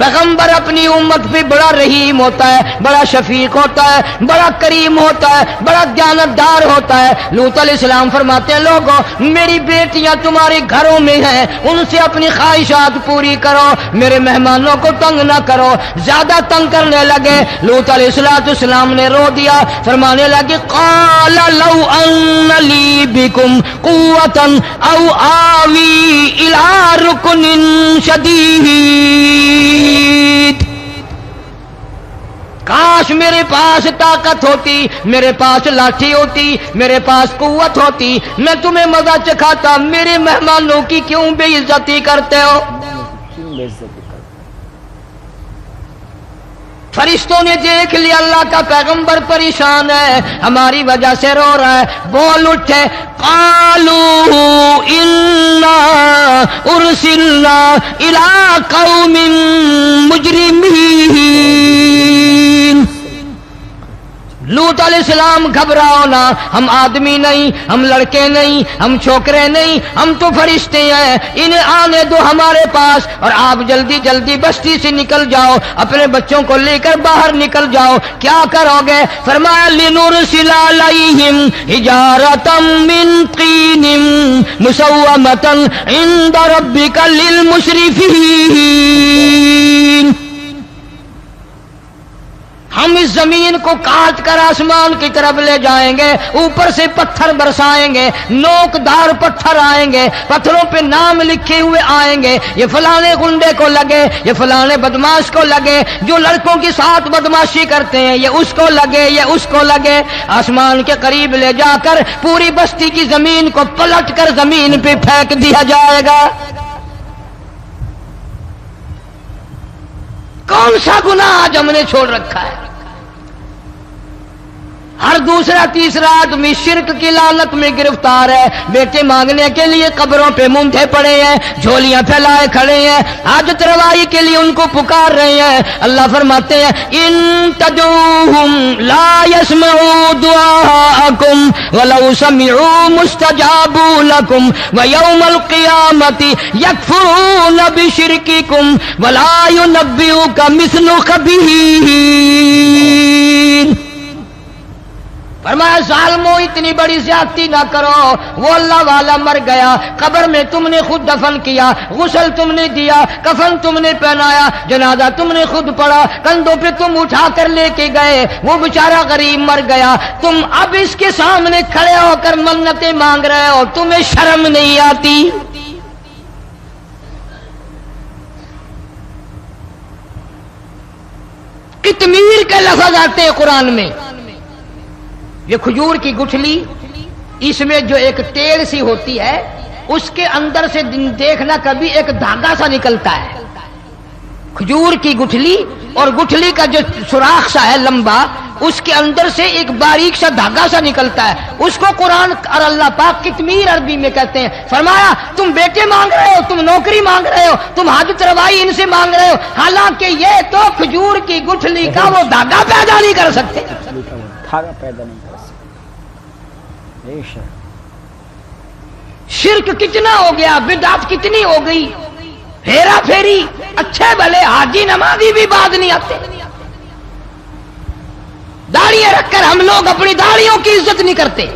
پیغمبر اپنی امت پہ بڑا رحیم ہوتا ہے، بڑا شفیق ہوتا ہے، بڑا کریم ہوتا ہے، بڑا دیانتدار ہوتا ہے۔ لوط علیہ السلام فرماتے ہیں لوگوں میری بیٹیاں تمہارے گھروں میں ہیں، ان سے اپنی خواہشات پوری کرو، میرے مہمانوں کو تنگ نہ کرو۔ زیادہ تنگ کرنے لگے، لوط علیہ السلام نے رو دیا، فرمانے لگے قال لو ان لی بکم قوة او آوی الى رکن شدید، کاش میرے پاس طاقت ہوتی، میرے پاس لاٹھی ہوتی، میرے پاس قوت ہوتی، میں تمہیں مزہ چکھاتا۔ میرے مہمانوں کی کیوں بے عزتی کرتے ہو؟ فرشتوں نے دیکھ لیا اللہ کا پیغمبر پریشان ہے، ہماری وجہ سے رو رہا ہے، بول اٹھے قالوا انا ارسلنا الى قوم مجرمین۔ لوط علیہ السلام گھبراؤ نہ، ہم آدمی نہیں، ہم لڑکے نہیں، ہم چھوکرے نہیں، ہم تو فرشتے ہیں، انہیں آنے دو ہمارے پاس، اور آپ جلدی جلدی بستی سے نکل جاؤ، اپنے بچوں کو لے کر باہر نکل جاؤ۔ کیا کرو گے؟ فرمایا لنرسل علیہم حجارۃ من طین مسومۃ عند ربک للمسرفین۔ ہم اس زمین کو کاٹ کر آسمان کی طرف لے جائیں گے، اوپر سے پتھر برسائیں گے، نوک دار پتھر آئیں گے، پتھروں پہ نام لکھے ہوئے آئیں گے، یہ فلانے گنڈے کو لگے، یہ فلانے بدماش کو لگے، جو لڑکوں کے ساتھ بدماشی کرتے ہیں یہ اس کو لگے، یہ اس کو لگے۔ آسمان کے قریب لے جا کر پوری بستی کی زمین کو پلٹ کر زمین پہ پھینک دیا جائے گا۔ کون سا گناہ آج ہم نے چھوڑ رکھا ہے؟ ہر دوسرا تیسرا آدمی شرک کی لعنت میں گرفتار ہے، بیٹے مانگنے کے لیے قبروں پہ منڈے پڑے ہیں، جھولیاں پھیلائے کھڑے ہیں، حاجت روائی کے لیے ان کو پکار رہے ہیں۔ اللہ فرماتے ہیں ان تدعوہم لا يسمعوا دعاءکم ولو سمعوا مستجابوا لکم ویوم القیامت یکفرون بشرککم ولا ینبئک مثل خبیر۔ فرمایا ظالمو اتنی بڑی زیادتی نہ کرو، وہ اللہ والا مر گیا، قبر میں تم نے خود دفن کیا، غسل تم نے دیا، کفن تم نے پہنایا، جنازہ تم نے خود پڑھا، کندھوں پہ تم اٹھا کر لے کے گئے، وہ بیچارہ غریب مر گیا، تم اب اس کے سامنے کھڑے ہو کر منتیں مانگ رہے ہو، تمہیں شرم نہیں آتی؟ قطمیر کے لفظ آتے ہیں قرآن میں۔ یہ کھجور کی گٹھلی، اس میں جو ایک ٹیڑ سی ہوتی ہے، اس کے اندر سے دیکھنا کبھی ایک دھاگا سا نکلتا ہے۔ کھجور کی گٹھلی، اور گٹھلی کا جو سوراخ سا ہے لمبا، اس کے اندر سے ایک باریک سا دھاگا سا نکلتا ہے، اس کو قرآن اور اللہ پاک قطمیر عربی میں کہتے ہیں۔ فرمایا تم بیٹے مانگ رہے ہو، تم نوکری مانگ رہے ہو، تم حاجت روائی ان سے مانگ رہے ہو، حالانکہ یہ تو کھجور کی گٹھلی کا وہ دھاگا پیدا نہیں کر سکتے۔ دھاگا پیدا نہیں کر سکتے۔ شرک کتنا ہو گیا، بدعت کتنی ہو گئی، ہیرا پھیری، اچھے بھلے حاجی نمازی بھی بعد نہیں آتے۔ داڑیاں رکھ کر ہم لوگ اپنی داڑیوں کی عزت نہیں کرتے۔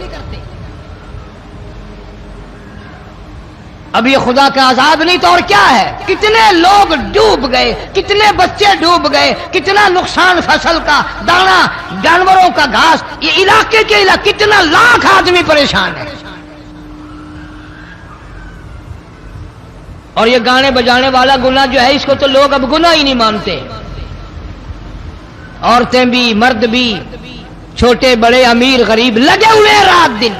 اب یہ خدا کا عذاب نہیں تو اور کیا ہے؟ کتنے لوگ ڈوب گئے، کتنے بچے ڈوب گئے، کتنا نقصان فصل کا، دانا، جانوروں کا گھاس، یہ علاقے کے علاقے کتنا لاکھ آدمی پریشان ہے۔ اور یہ گانے بجانے والا گناہ جو ہے، اس کو تو لوگ اب گناہ ہی نہیں مانتے۔ عورتیں بھی، مرد بھی، چھوٹے بڑے، امیر غریب لگے ہوئے ہیں رات دن۔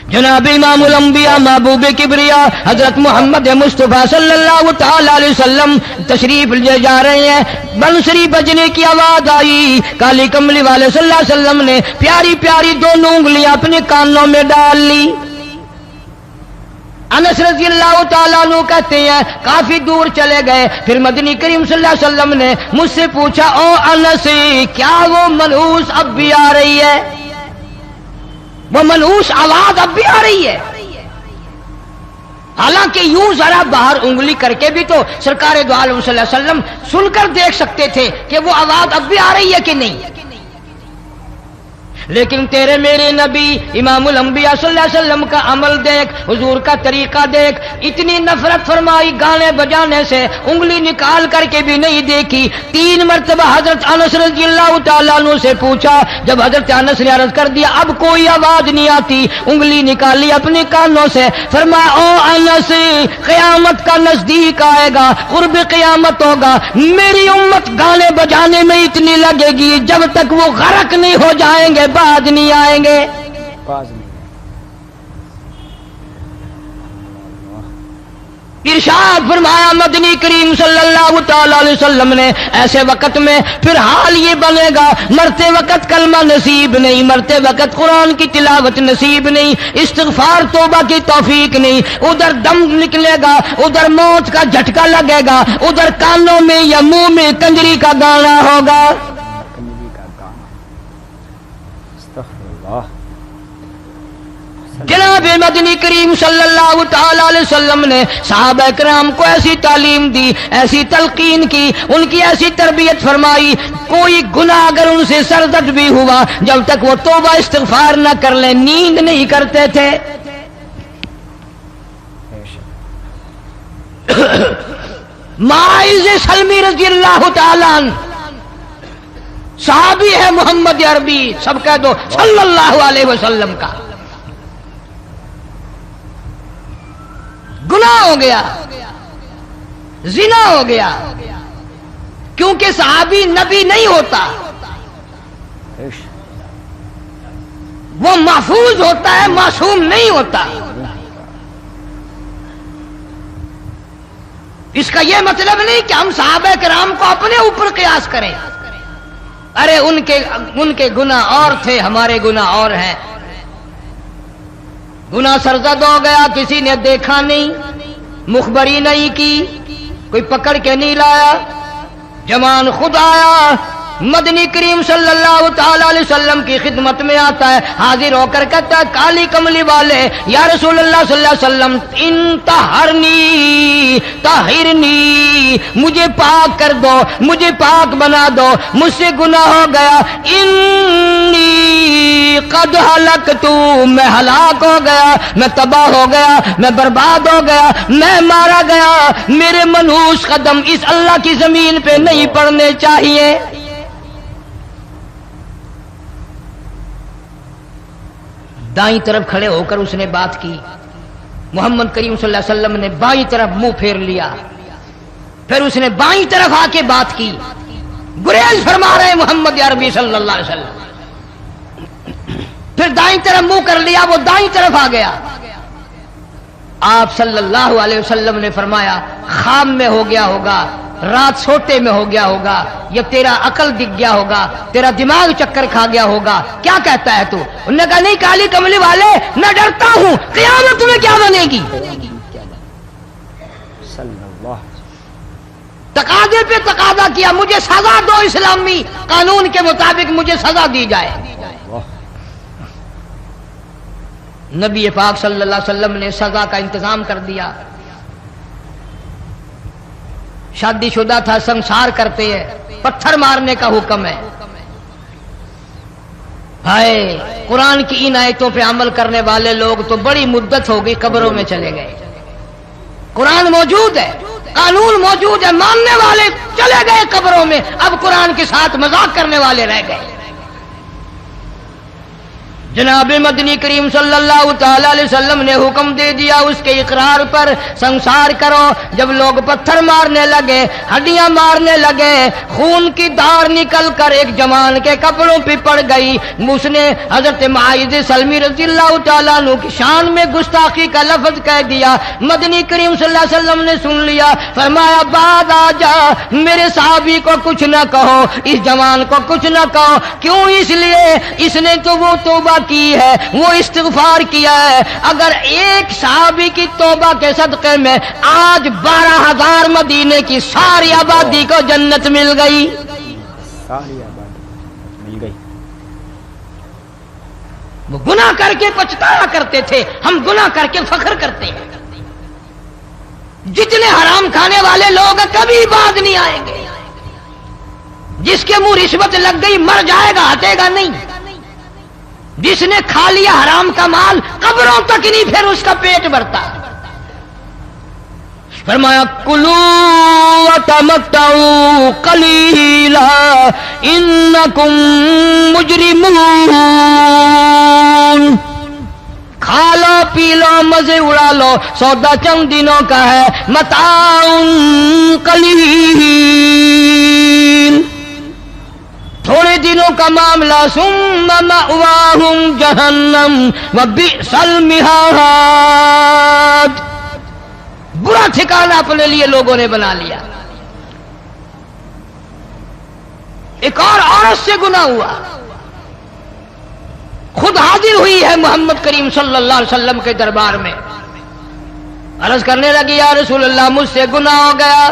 جناب امام الانبیاء محبوب کبریا حضرت محمد مصطفیٰ صلی اللہ تعالی علیہ وسلم تشریف لے جا رہے ہیں، بنسری بجنے کی آواز آئی، کالی کملی والے صلی اللہ علیہ وسلم نے پیاری پیاری دونوں انگلیاں اپنے کانوں میں ڈال لی۔ انس رضی اللہ تعالیٰ عنہ کہتے ہیں کافی دور چلے گئے، پھر مدنی کریم صلی اللہ علیہ وسلم نے مجھ سے پوچھا او انس کیا وہ منحوس اب بھی آ رہی ہے؟ وہ منحوس آواز اب بھی آ رہی ہے؟ حالانکہ یوں ذرا باہر انگلی کر کے بھی تو سرکار دو عالم صلی اللہ علیہ وسلم سن کر دیکھ سکتے تھے کہ وہ آواز اب بھی آ رہی ہے کہ نہیں. لیکن تیرے میرے نبی امام الانبیاء صلی اللہ علیہ وسلم کا عمل دیکھ، حضور کا طریقہ دیکھ، اتنی نفرت فرمائی گانے بجانے سے، انگلی نکال کر کے بھی نہیں دیکھی. 3 مرتبہ حضرت انس رضی اللہ تعالیٰ عنہ سے پوچھا، جب حضرت انس نے عرض کر دیا اب کوئی آواز نہیں آتی، انگلی نکالی اپنے کانوں سے، فرمایا او انس، قیامت کا نزدیک آئے گا، قرب قیامت ہوگا، میری امت گانے بجانے میں اتنی لگے گی جب تک وہ غرق نہیں ہو جائیں گے باز نہیں آئیں گے. ارشاد فرمایا مدنی کریم صلی اللہ تعالی علیہ وسلم نے ایسے وقت میں پھر حال یہ بنے گا، مرتے وقت کلمہ نصیب نہیں، مرتے وقت قرآن کی تلاوت نصیب نہیں، استغفار توبہ کی توفیق نہیں، ادھر دم نکلے گا، ادھر موت کا جھٹکا لگے گا، ادھر کانوں میں یا منہ میں کنجری کا گانا ہوگا. جناب مدنی کریم صلی اللہ تعالی علیہ وسلم نے صحابہ کرام کو ایسی تعلیم دی، ایسی تلقین کی، ان کی ایسی تربیت فرمائی، کوئی گناہ اگر ان سے سرزد بھی ہوا جب تک وہ توبہ استغفار نہ کر لیں نیند نہیں کرتے تھے. معاذ سلمی رضی اللہ تعالی عنہ صحابی ہے محمد عربی، سب کہہ دو صلی اللہ علیہ وسلم کا. گناہ ہو گیا، زنا ہو گیا، کیونکہ صحابی نبی نہیں ہوتا، وہ محفوظ ہوتا ہے، معصوم نہیں ہوتا. اس کا یہ مطلب نہیں کہ ہم صحابہ کرام کو اپنے اوپر قیاس کریں. ارے ان کے گناہ اور تھے، ہمارے گناہ اور ہیں. گناہ سرزد ہو گیا، کسی نے دیکھا نہیں، مخبری نہیں کی، کوئی پکڑ کے نہیں لایا، جوان خود آیا، مدنی کریم صلی اللہ تعالی علیہ وسلم کی خدمت میں آتا ہے، حاضر ہو کر کہتا ہے کالی کملی والے یا رسول اللہ صلی اللہ علیہ وسلم انطہرنی طہرنی، مجھے پاک کر دو، مجھے پاک بنا دو، مجھ سے گناہ ہو گیا، انی قد ہلکت، میں ہلاک ہو گیا، میں تباہ ہو گیا، میں برباد ہو گیا، میں مارا گیا، میرے منحوس قدم اس اللہ کی زمین پہ نہیں پڑنے چاہیے. دائیں طرف کھڑے ہو کر اس نے بات کی، محمد کریم صلی اللہ علیہ وسلم نے بائیں طرف منہ پھیر لیا، پھر اس نے بائیں طرف آ کے بات کی. گریز فرما رہے محمد عربی صلی اللہ علیہ وسلم، پھر دائیں طرف منہ کر لیا، وہ دائیں طرف آ گیا. آپ صلی اللہ علیہ وسلم نے فرمایا خواب میں ہو گیا ہوگا، رات سوتے میں ہو گیا ہوگا، یا تیرا عقل دکھ گیا ہوگا، تیرا دماغ چکر کھا گیا ہوگا، کیا کہتا ہے تو؟ انہوں نے کہا نہیں کالی کملی والے، میں ڈرتا ہوں قیامت میں کیا بنے گی. تقاضے پہ تقاضا کیا، مجھے سزا دو، اسلامی قانون کے مطابق مجھے سزا دی جائے. نبی پاک صلی اللہ علیہ وسلم نے سزا کا انتظام کر دیا. شادی شدہ تھا، سنسار کرتے ہیں، پتھر مارنے کا حکم ہے. ہائے قرآن کی ان آیتوں پہ عمل کرنے والے لوگ تو بڑی مدت ہو گئی قبروں میں چلے گئے. قرآن موجود ہے، قانون موجود ہے، ماننے والے چلے گئے قبروں میں، اب قرآن کے ساتھ مذاق کرنے والے رہ گئے. جناب مدنی کریم صلی اللہ تعالی علیہ وسلم نے حکم دے دیا اس کے اقرار پر سنسار کرو. جب لوگ پتھر مارنے لگے، ہڈیاں مارنے لگے، خون کی دھار نکل کر ایک جوان کے کپڑوں پہ پڑ گئی، اس نے حضرت معاذ سلمی رضی اللہ تعالیٰ عنہ کی شان میں گستاخی کا لفظ کہہ دیا. مدنی کریم صلی اللہ علیہ وسلم نے سن لیا، فرمایا بعد آ جا، میرے صحابی کو کچھ نہ کہو، اس جوان کو کچھ نہ کہو. کیوں؟ اس لیے اس نے تو وہ توبہ کی ہے، وہ استغفار کیا ہے. اگر ایک صحابی کی توبہ کے صدقے میں آج 12,000 مدینے کی ساری آبادی کو جنت مل گئی. ساری آبادی مل گئی. وہ گناہ کر کے پچھتایا کرتے تھے، ہم گناہ کر کے فخر کرتے ہیں. جتنے حرام کھانے والے لوگ کبھی بعد نہیں آئیں گے. جس کے منہ رشوت لگ گئی مر جائے گا, ہٹے گا نہیں. جس نے کھا لیا حرام کا مال قبروں تک نہیں پھر اس کا پیٹ بھرتا. فرمایا کلو وتمتعوا قلیلا انکم مجرمون. کھا لو پی لو مزے اڑا لو, سودا چند دنوں کا ہے. متاع قلیل, تھوڑے دنوں کا معاملہ. ثم مأواہم جہنم وبئس المہاد, برا ٹھکانہ اپنے لیے لوگوں نے بنا لیا. ایک اور عورت سے گناہ ہوا, خود حاضر ہوئی ہے محمد کریم صلی اللہ علیہ وسلم کے دربار میں. عرض کرنے لگی یا رسول اللہ مجھ سے گناہ ہو گیا,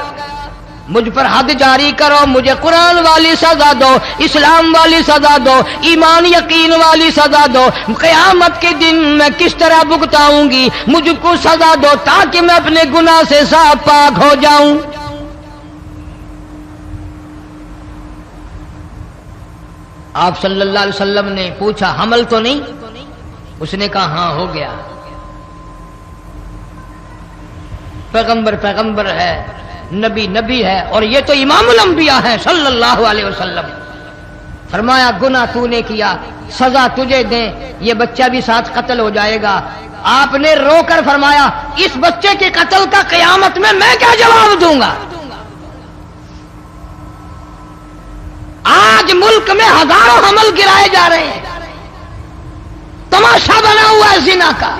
مجھ پر حد جاری کرو, مجھے قرآن والی سزا دو, اسلام والی سزا دو, ایمان یقین والی سزا دو. قیامت کے دن میں کس طرح بھگتاؤں گی, مجھ کو سزا دو تاکہ میں اپنے گناہ سے صاف پاک ہو جاؤں. آپ صلی اللہ علیہ وسلم نے پوچھا حمل تو نہیں؟ اس نے کہا ہاں ہو گیا. پیغمبر ہے, نبی ہے, اور یہ تو امام الانبیاء ہے صلی اللہ علیہ وسلم. فرمایا گناہ تو نے کیا, سزا تجھے دیں, یہ بچہ بھی ساتھ قتل ہو جائے گا. آپ نے رو کر فرمایا اس بچے کے قتل کا قیامت میں کیا جواب دوں گا؟ آج ملک میں ہزاروں حمل گرائے جا رہے ہیں, تماشا بنا ہوا ہے زنا کا.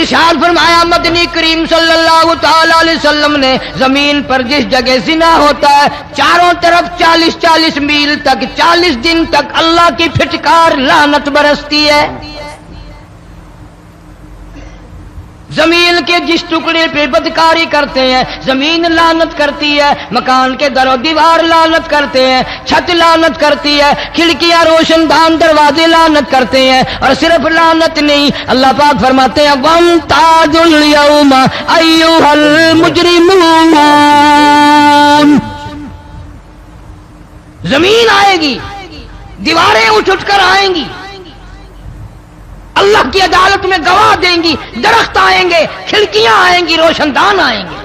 ارشاد فرمایا مدنی کریم صلی اللہ تعالی علیہ وسلم نے زمین پر جس جگہ زنا ہوتا ہے چاروں طرف 40 میل تک 40 دن تک اللہ کی پھٹکار لعنت برستی ہے. زمین کے جس ٹکڑے پہ بدکاری کرتے ہیں زمین لعنت کرتی ہے, مکان کے در و دیوار لعنت کرتے ہیں, چھت لعنت کرتی ہے, کھڑکیاں روشن دان دروازے لعنت کرتے ہیں. اور صرف لعنت نہیں, اللہ پاک فرماتے ہیں وَامْتَازُوا الْيَوْمَ أَيُّهَا الْمُجْرِمُونَ. زمین آئے گی, دیواریں اٹھ کر آئیں گی, اللہ کی عدالت میں گواہ دیں گی, درخت آئیں گے, کھڑکیاں آئیں گی, روشن دان آئیں گے.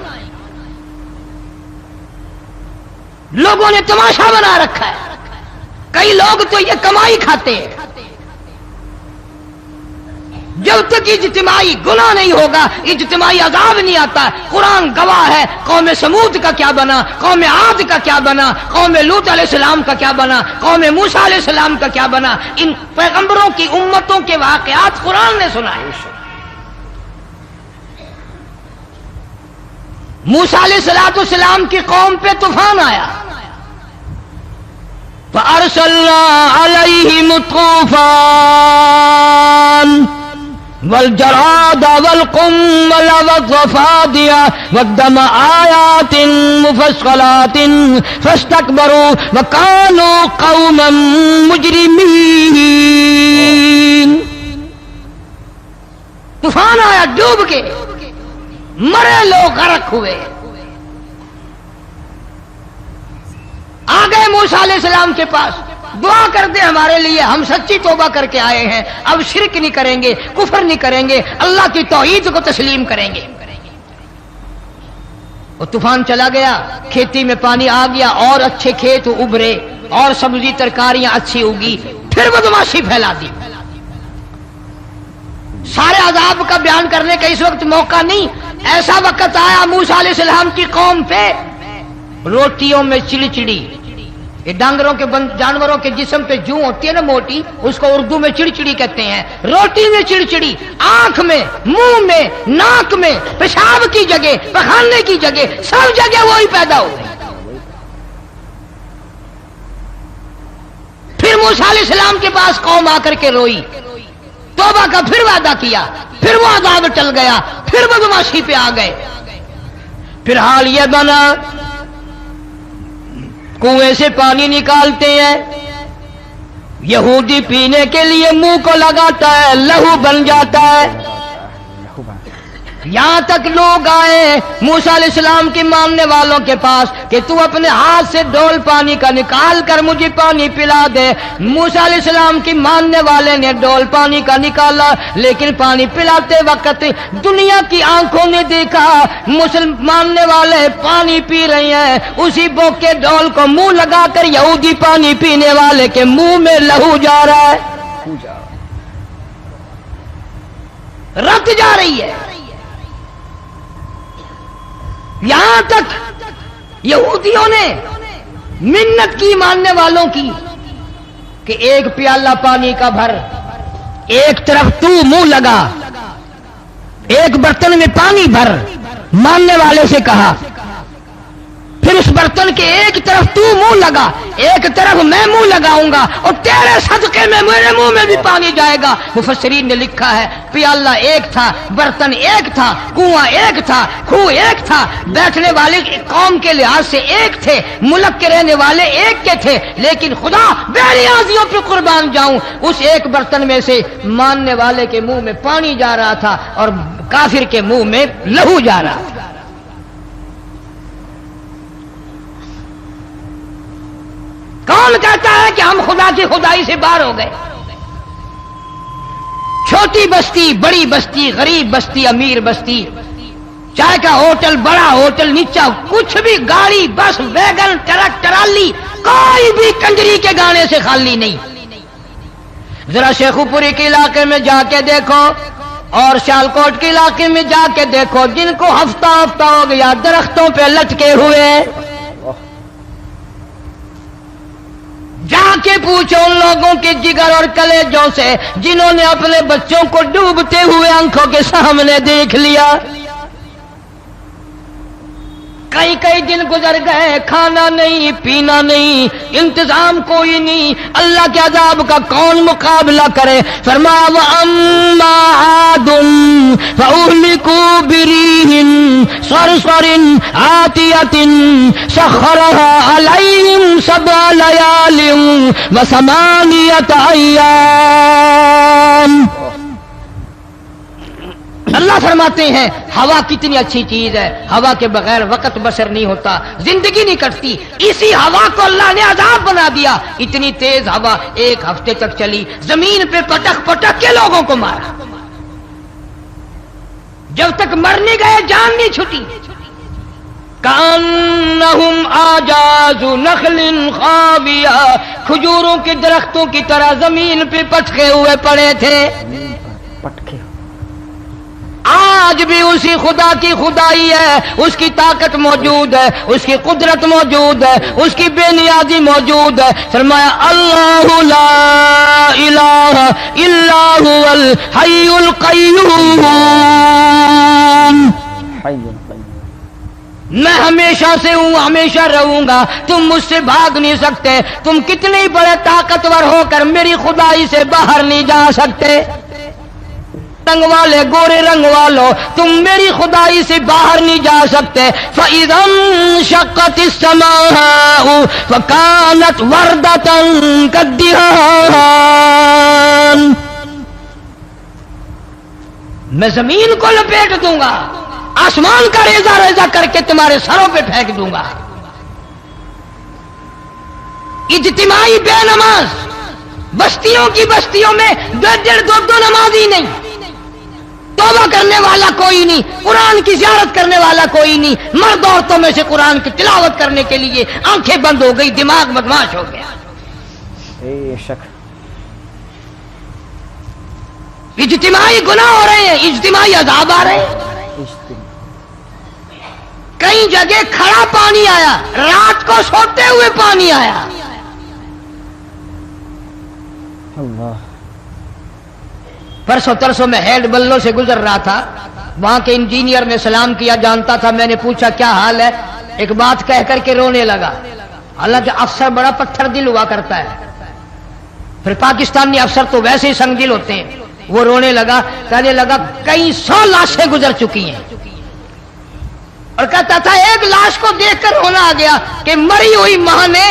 لوگوں نے تماشا بنا رکھا ہے. کئی لوگ تو یہ کمائی کھاتے ہیں. جب تک اجتماعی گناہ نہیں ہوگا اجتماعی عذاب نہیں آتا. قرآن گواہ ہے, قوم سمود کا کیا بنا, قوم عاد کا کیا بنا, قوم لوط علیہ السلام کا کیا بنا, قوم موسیٰ علیہ السلام کا کیا بنا. ان پیغمبروں کی امتوں کے واقعات قرآن نے سنائے. موسیٰ علیہ السلام کی قوم پہ طوفان آیا, فَأَرْسَلْنَا عَلَيْهِمُ الطُّوفَانَ والجراد والقمل والضفادع والدم آيات مفصلات فاستكبروا وكانوا قوما مجرمين. طوفان آیا, ڈوب کے مرے لوگ غرق ہوئے. آ گئے موسیٰ علیہ السلام کے پاس, دعا کر دے ہمارے لیے, ہم سچی توبہ کر کے آئے ہیں, اب شرک نہیں کریں گے, کفر نہیں کریں گے, اللہ کی توحید کو تسلیم کریں گے. وہ طوفان چلا گیا, کھیتی میں پانی آ گیا, اور اچھے کھیت ابھرے, اور سبزی ترکاریاں اچھی اگی. پھر بدماشی پھیلا دی. سارے عذاب کا بیان کرنے کا اس وقت موقع نہیں. ایسا وقت آیا موسیٰ علیہ السلام کی قوم پہ روٹیوں میں چڑچڑی. یہ ڈانگروں کے جانوروں کے جسم پہ جوں ہوتی ہے نا موٹی, اس کو اردو میں چڑچڑی کہتے ہیں. روٹی میں چڑچڑی, آنکھ میں, منہ میں, ناک میں, پیشاب کی جگہ, پخانے کی جگہ, سب جگہ وہی پیدا ہو گئی. پھر موسیٰ علیہ السلام کے پاس قوم آ کر کے روئی, توبہ کا پھر وعدہ کیا, پھر وہ عذاب ٹل گیا, پھر بدماشی پہ آ گئے. پھر حال یہ بنا کنویں سے پانی نکالتے ہیں, یہودی پینے کے لیے منہ کو لگاتا ہے, لہو بن جاتا ہے. یہاں تک لوگ آئے موسیٰ علیہ السلام کی ماننے والوں کے پاس کہ تو اپنے ہاتھ سے ڈول پانی کا نکال کر مجھے پانی پلا دے۔ موسیٰ علیہ السلام کی ماننے والے نے ڈول پانی کا نکالا، لیکن پانی پلاتے وقت دنیا کی آنکھوں نے دیکھا ماننے والے پانی پی رہے ہیں، اسی بوک کے ڈول کو منہ لگا کر یہودی پانی پینے والے کے منہ میں لہو جا رہا ہے، رت جا رہی ہے۔ یہاں تک یہودیوں نے منت کی ماننے والوں کی کہ ایک پیالہ پانی کا بھر، ایک طرف تو منہ لگا، ایک برتن میں پانی بھر، ماننے والے سے کہا، پھر اس برتن کے ایک طرف تو منہ لگا، ایک طرف میں منہ لگاؤں گا اور تیرے صدقے میں میرے منہ میں بھی پانی جائے گا۔ مفسرین نے لکھا ہے پیالہ ایک تھا، برتن ایک تھا، کنواں ایک تھا، کھوہ ایک تھا، بیٹھنے والے قوم کے لحاظ سے ایک تھے، ملک کے رہنے والے ایک کے تھے، لیکن خدا بے نیازیوں پہ قربان جاؤں، اس ایک برتن میں سے ماننے والے کے منہ میں پانی جا رہا تھا اور کافر کے منہ میں لہو جا رہا تھا۔ کون کہتا ہے کہ ہم خدا کی خدائی سے باہر ہو گئے؟ چھوٹی بستی، بڑی بستی، غریب بستی، امیر بستی، چائے کا ہوٹل، بڑا ہوٹل، نیچا کچھ بھی، گاڑی، بس، ویگن، ٹرک، ٹرالی، کوئی بھی کنجری کے گانے سے خالی نہیں۔ ذرا شیخو پوری کے علاقے میں جا کے دیکھو اور سیالکوٹ کے علاقے میں جا کے دیکھو، جن کو ہفتہ ہفتہ ہو گیا درختوں پہ لٹکے ہوئے، جا کے پوچھو ان لوگوں کے جگر اور کلیجوں سے جنہوں نے اپنے بچوں کو ڈوبتے ہوئے آنکھوں کے سامنے دیکھ لیا۔ کئی کئی دن گزر گئے، کھانا نہیں، پینا نہیں، انتظام کوئی نہیں، اللہ کے عذاب کا کون مقابلہ کرے؟ فرمایا وَأَمَّا عَادٌ فَأُهْلِكُوا بِرِيحٍ صَرْصَرٍ عَاتِيَةٍ سَخَّرَهَا عَلَيْهِمْ سَبْعَ لَيَالٍ وَثَمَانِيَةَ أَيَّامٍ۔ اللہ فرماتے ہیں ہوا کتنی اچھی چیز ہے، ہوا کے بغیر وقت بسر نہیں ہوتا، زندگی نہیں کٹتی، اسی ہوا کو اللہ نے عذاب بنا دیا۔ اتنی تیز ہوا ایک ہفتے تک چلی، زمین پہ پٹک پٹک کے لوگوں کو مارا، جب تک مر نہیں گئے جان نہیں چھٹی۔ کأنہم اعجاز نخل خاویہ، کھجوروں کے درختوں کی طرح زمین پہ پٹکے ہوئے پڑے تھے۔ آج بھی اسی خدا کی خدائی ہے، اس کی طاقت موجود ہے، اس کی قدرت موجود ہے، اس کی بے نیازی موجود ہے۔ فرمایا اللہ لا الہ الا هو الحی القیوم، میں ہمیشہ سے ہوں، ہمیشہ رہوں گا، تم مجھ سے بھاگ نہیں سکتے، تم کتنے بڑے طاقتور ہو کر میری خدائی سے باہر نہیں جا سکتے۔ رنگ والے، گورے رنگ والو، تم میری خدائی سے باہر نہیں جا سکتے۔ فَإِذَا انشَقَّتِ السَّمَاءُ فَكَانَتْ وَرْدَةً كَالدِّهَانِ، میں زمین کو لپیٹ دوں گا، آسمان کا ریزہ ریزہ کر کے تمہارے سروں پہ پھینک دوں گا۔ اجتماعی بے نماز، بستیوں کی بستیوں میں 1.5-2 نمازی نہیں، توبہ کرنے والا کوئی نہیں، قرآن کی زیارت کرنے والا کوئی نہیں، مرد عورتوں میں سے قرآن کی تلاوت کرنے کے لیے آنکھیں بند ہو گئی، دماغ بدماش ہو گیا۔ اجتماعی گناہ ہو رہے ہیں، اجتماعی عذاب آ رہے ہیں۔ کئی جگہ کھڑا پانی آیا، رات کو سوتے ہوئے پانی آیا۔ اللہ، پرسوں ترسوں میں ہیڈ بلوں سے گزر رہا تھا، وہاں کے انجینئر نے سلام کیا، جانتا تھا، میں نے پوچھا کیا حال ہے، ایک بات کہہ کر کے رونے لگا، حالانکہ افسر بڑا پتھر دل ہوا کرتا ہے، پھر پاکستانی افسر تو ویسے ہی سنگ دل ہوتے ہیں۔ وہ رونے لگا، کہنے لگا کئی 100 لاشیں گزر چکی ہیں، اور کہتا تھا ایک لاش کو دیکھ کر رونا آ گیا کہ مری ہوئی ماں نے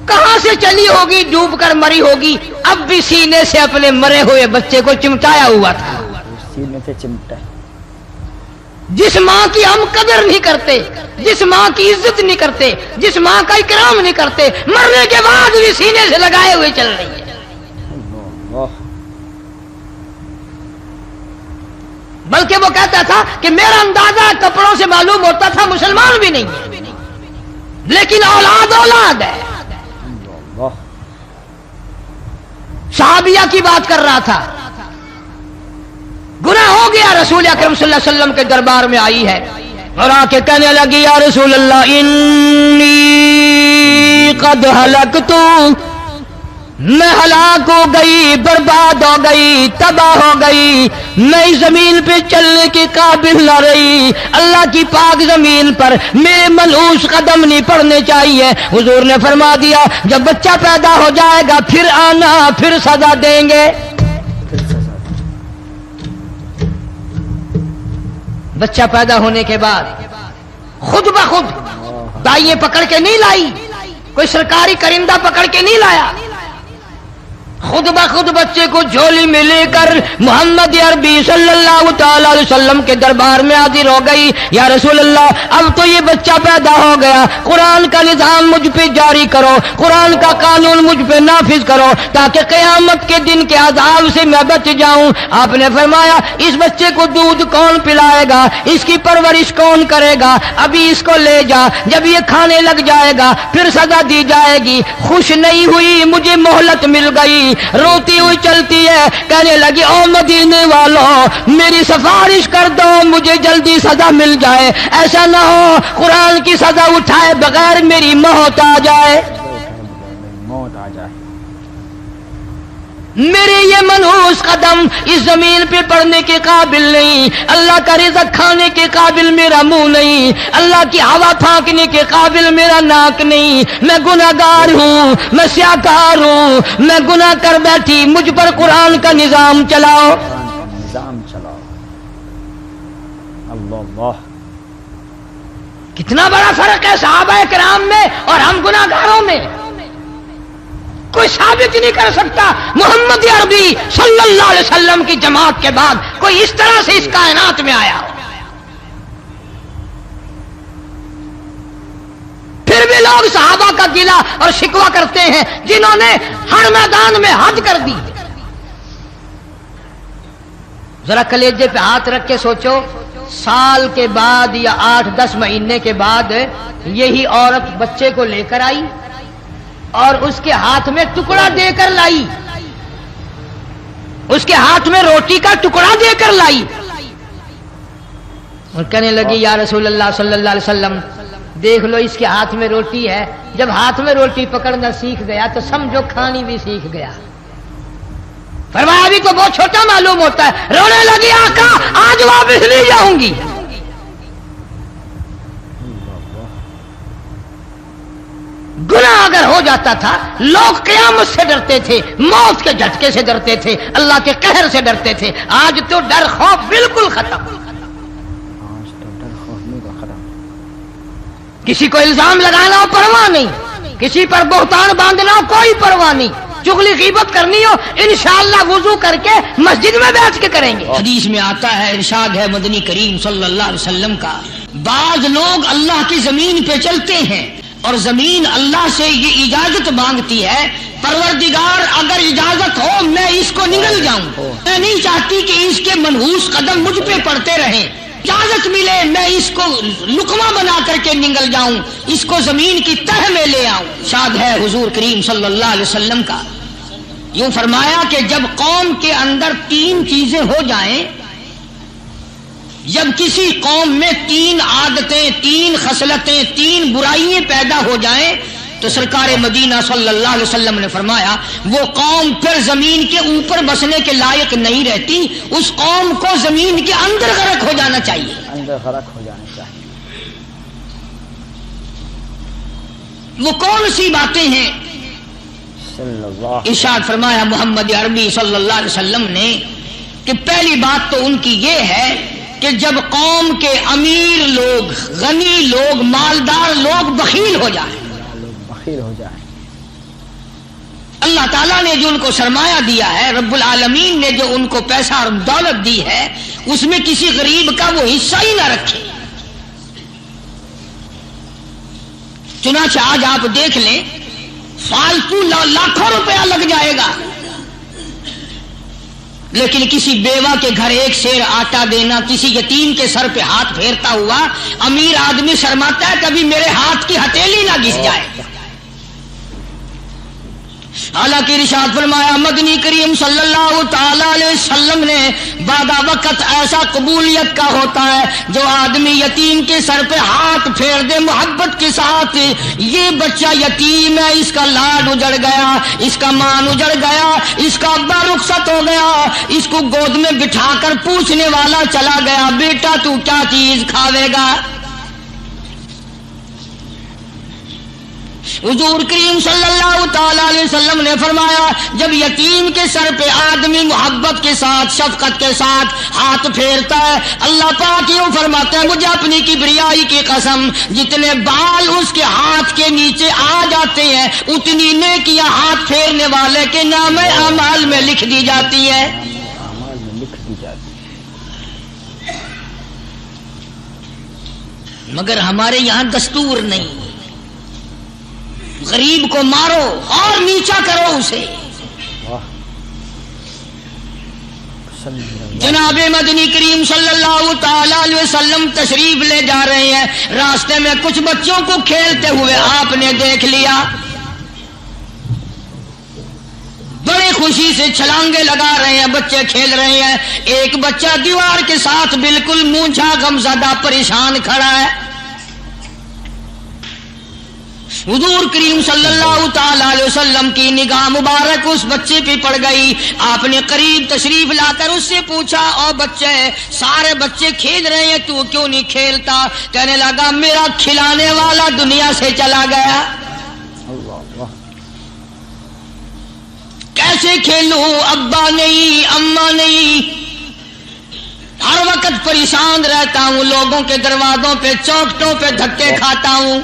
کہاں سے چلی ہوگی، ڈوب کر مری ہوگی، اب بھی سینے سے اپنے مرے ہوئے بچے کو چمٹایا ہوا تھا۔ سینے سے چمٹا جس ماں کی ہم قدر نہیں کرتے، جس ماں کی عزت نہیں کرتے، جس ماں کا اکرام نہیں کرتے، مرنے کے بعد بھی سینے سے لگائے ہوئے چل رہی ہے۔ بلکہ وہ کہتا تھا کہ میرا اندازہ کپڑوں سے معلوم ہوتا تھا مسلمان بھی نہیں ہے، لیکن اولاد اولاد ہے۔ صحابیہ کی بات کر رہا تھا، گناہ ہو گیا، رسول اکرم صلی اللہ علیہ وسلم کے دربار میں آئی ہے اور آ کے کہنے لگی یا رسول اللہ انی قد ہلکت، میں ہلاک ہو گئی، برباد ہو گئی، تباہ ہو گئی، میں اس زمین پہ چلنے کے قابل نہ رہی، اللہ کی پاک زمین پر میرے منحوس قدم نہیں پڑنے چاہیے۔ حضور نے فرما دیا جب بچہ پیدا ہو جائے گا پھر آنا، پھر سزا دیں گے۔ بچہ پیدا ہونے کے بعد خود بخود دائیں پکڑ کے نہیں لائی، کوئی سرکاری کرندہ پکڑ کے نہیں لایا، خود بخود بچے کو جھولی میں لے کر محمد عربی صلی اللہ تعالی علیہ وسلم کے دربار میں حاضر ہو گئی۔ یا رسول اللہ اب تو یہ بچہ پیدا ہو گیا، قرآن کا نظام مجھ پہ جاری کرو، قرآن کا قانون مجھ پہ نافذ کرو تاکہ قیامت کے دن کے عذاب سے میں بچ جاؤں۔ آپ نے فرمایا اس بچے کو دودھ کون پلائے گا، اس کی پرورش کون کرے گا، ابھی اس کو لے جا، جب یہ کھانے لگ جائے گا پھر سزا دی جائے گی۔ خوش نہیں ہوئی، مجھے مہلت مل گئی، روتی ہوئی چلتی ہے، کہنے لگی او مدینے والوں میری سفارش کر دو، مجھے جلدی سزا مل جائے، ایسا نہ ہو قرآن کی سزا اٹھائے بغیر میری موت آ جائے۔ میرے یہ منحوس قدم اس زمین پہ پڑنے کے قابل نہیں، اللہ کا رزق کھانے کے قابل میرا منہ نہیں، اللہ کی ہوا پھانکنے کے قابل میرا ناک نہیں، میں گناہگار ہوں، میں سیاکار ہوں، میں گناہ کر بیٹھی، مجھ پر قرآن کا نظام چلاؤ۔ نظام چلاؤ۔ اللہ، کتنا بڑا فرق ہے صحابہ کرام میں اور ہم گناہگاروں میں، کوئی ثابت نہیں کر سکتا محمد عربی صلی اللہ علیہ وسلم کی جماعت کے بعد کوئی اس طرح سے اس کائنات میں آیا ہو۔ پھر بھی لوگ صحابہ کا گلہ اور شکوہ کرتے ہیں جنہوں نے ہر میدان میں حد کر دی۔ ذرا کلیجے پہ ہاتھ رکھ کے سوچو، سال کے بعد یا 8-10 مہینے کے بعد یہی عورت بچے کو لے کر آئی اور اس کے ہاتھ میں ٹکڑا دے کر لائی، اس کے ہاتھ میں روٹی کا ٹکڑا دے کر لائی اور کہنے لگی یا رسول اللہ صلی اللہ علیہ وسلم دیکھ لو اس کے ہاتھ میں روٹی ہے، جب ہاتھ میں روٹی پکڑنا سیکھ گیا تو سمجھو کھانی بھی سیکھ گیا۔ فرمایا ابھی تو بہت چھوٹا معلوم ہوتا ہے، رونے لگی آقا آج واپس نہیں جاؤں گی۔ گناہ اگر ہو جاتا تھا لوگ قیامت سے ڈرتے تھے، موت کے جھٹکے سے ڈرتے تھے، اللہ کے قہر سے ڈرتے تھے، آج تو ڈر خوف بالکل ختم۔ کسی کو الزام لگانا ہو پرواہ نہیں، کسی پر بہتان باندھنا ہو کوئی پرواہ نہیں، چغلی غیبت کرنی ہو انشاءاللہ وضو کر کے مسجد میں بیٹھ کے کریں گے۔ حدیث میں آتا ہے، ارشاد ہے مدنی کریم صلی اللہ علیہ وسلم کا، بعض لوگ اللہ کی زمین پہ چلتے ہیں اور زمین اللہ سے یہ اجازت مانگتی ہے، پروردگار اگر اجازت ہو میں اس کو نگل جاؤں، میں نہیں چاہتی کہ اس کے منحوس قدم مجھ پہ پڑتے رہیں، اجازت ملے میں اس کو لقمہ بنا کر کے نگل جاؤں، اس کو زمین کی تہ میں لے آؤں۔ شاد ہے حضور کریم صلی اللہ علیہ وسلم کا، یوں فرمایا کہ جب قوم کے اندر 3 چیزیں ہو جائیں، جب کسی قوم میں 3 عادتیں، 3 خصلتیں، 3 برائیاں پیدا ہو جائیں تو سرکار مدینہ صلی اللہ علیہ وسلم نے فرمایا وہ قوم پھر زمین کے اوپر بسنے کے لائق نہیں رہتی، اس قوم کو زمین کے اندر غرق ہو جانا چاہیے، اندر غرق ہو جانا چاہیے۔ وہ کون سی باتیں ہیں؟ ارشاد فرمایا محمد عربی صلی اللہ علیہ وسلم نے کہ پہلی بات تو ان کی یہ ہے کہ جب قوم کے امیر لوگ، غنی لوگ، مالدار لوگ بخیل ہو جائیں، اللہ تعالیٰ نے جو ان کو سرمایہ دیا ہے، رب العالمین نے جو ان کو پیسہ اور دولت دی ہے، اس میں کسی غریب کا وہ حصہ ہی نہ رکھے. چنانچہ آج آپ دیکھ لیں فالتو لاکھوں روپیہ لگ جائے گا، لیکن کسی بیوہ کے گھر ایک سیر آٹا دینا، کسی یتیم کے سر پہ ہاتھ پھیرتا ہوا امیر آدمی شرماتا ہے کبھی میرے ہاتھ کی ہتھیلی نہ گھس جائے. حالانکہ ارشاد فرمایا مدنی کریم صلی اللہ تعالی علیہ وسلم نے بعد وقت ایسا قبولیت کا ہوتا ہے جو آدمی یتیم کے سر پہ ہاتھ پھیر دے محبت کے ساتھ. یہ بچہ یتیم ہے، اس کا لاڈ اجڑ گیا، اس کا مان اجڑ گیا، اس کا ابا رخصت ہو گیا، اس کو گود میں بٹھا کر پوچھنے والا چلا گیا بیٹا تو کیا چیز کھاوے گا. حضور کریم صلی اللہ تعالی علیہ وسلم نے فرمایا جب یتیم کے سر پہ آدمی محبت کے ساتھ شفقت کے ساتھ ہاتھ پھیرتا ہے، اللہ پاک یوں فرماتا ہے مجھے اپنی کبریائی کی قسم جتنے بال اس کے ہاتھ کے نیچے آ جاتے ہیں اتنی نیکیاں ہاتھ پھیرنے والے کے نام اعمال میں لکھ دی جاتی ہے. مگر ہمارے یہاں دستور نہیں، غریب کو مارو اور نیچا کرو اسے. جناب مدنی کریم صلی اللہ تعالی علیہ وسلم تشریف لے جا رہے ہیں، راستے میں کچھ بچوں کو کھیلتے ہوئے آپ نے دیکھ لیا، بڑی خوشی سے چھلانگے لگا رہے ہیں، بچے کھیل رہے ہیں. ایک بچہ دیوار کے ساتھ بالکل مونچھا غمزدہ پریشان کھڑا ہے. حضور کریم صلی اللہ تعالی علیہ وسلم کی نگاہ مبارک اس بچے پہ پڑ گئی. آپ نے قریب تشریف لا کر اس سے پوچھا او بچے سارے بچے کھیل رہے ہیں تو کیوں نہیں کھیلتا؟ کہنے لگا میرا کھلانے والا دنیا سے چلا گیا، کیسے کھیلوں، ابا نہیں اماں نہیں، ہر وقت پریشان رہتا ہوں، لوگوں کے دروازوں پہ چوکھٹوں پہ دھکے کھاتا ہوں.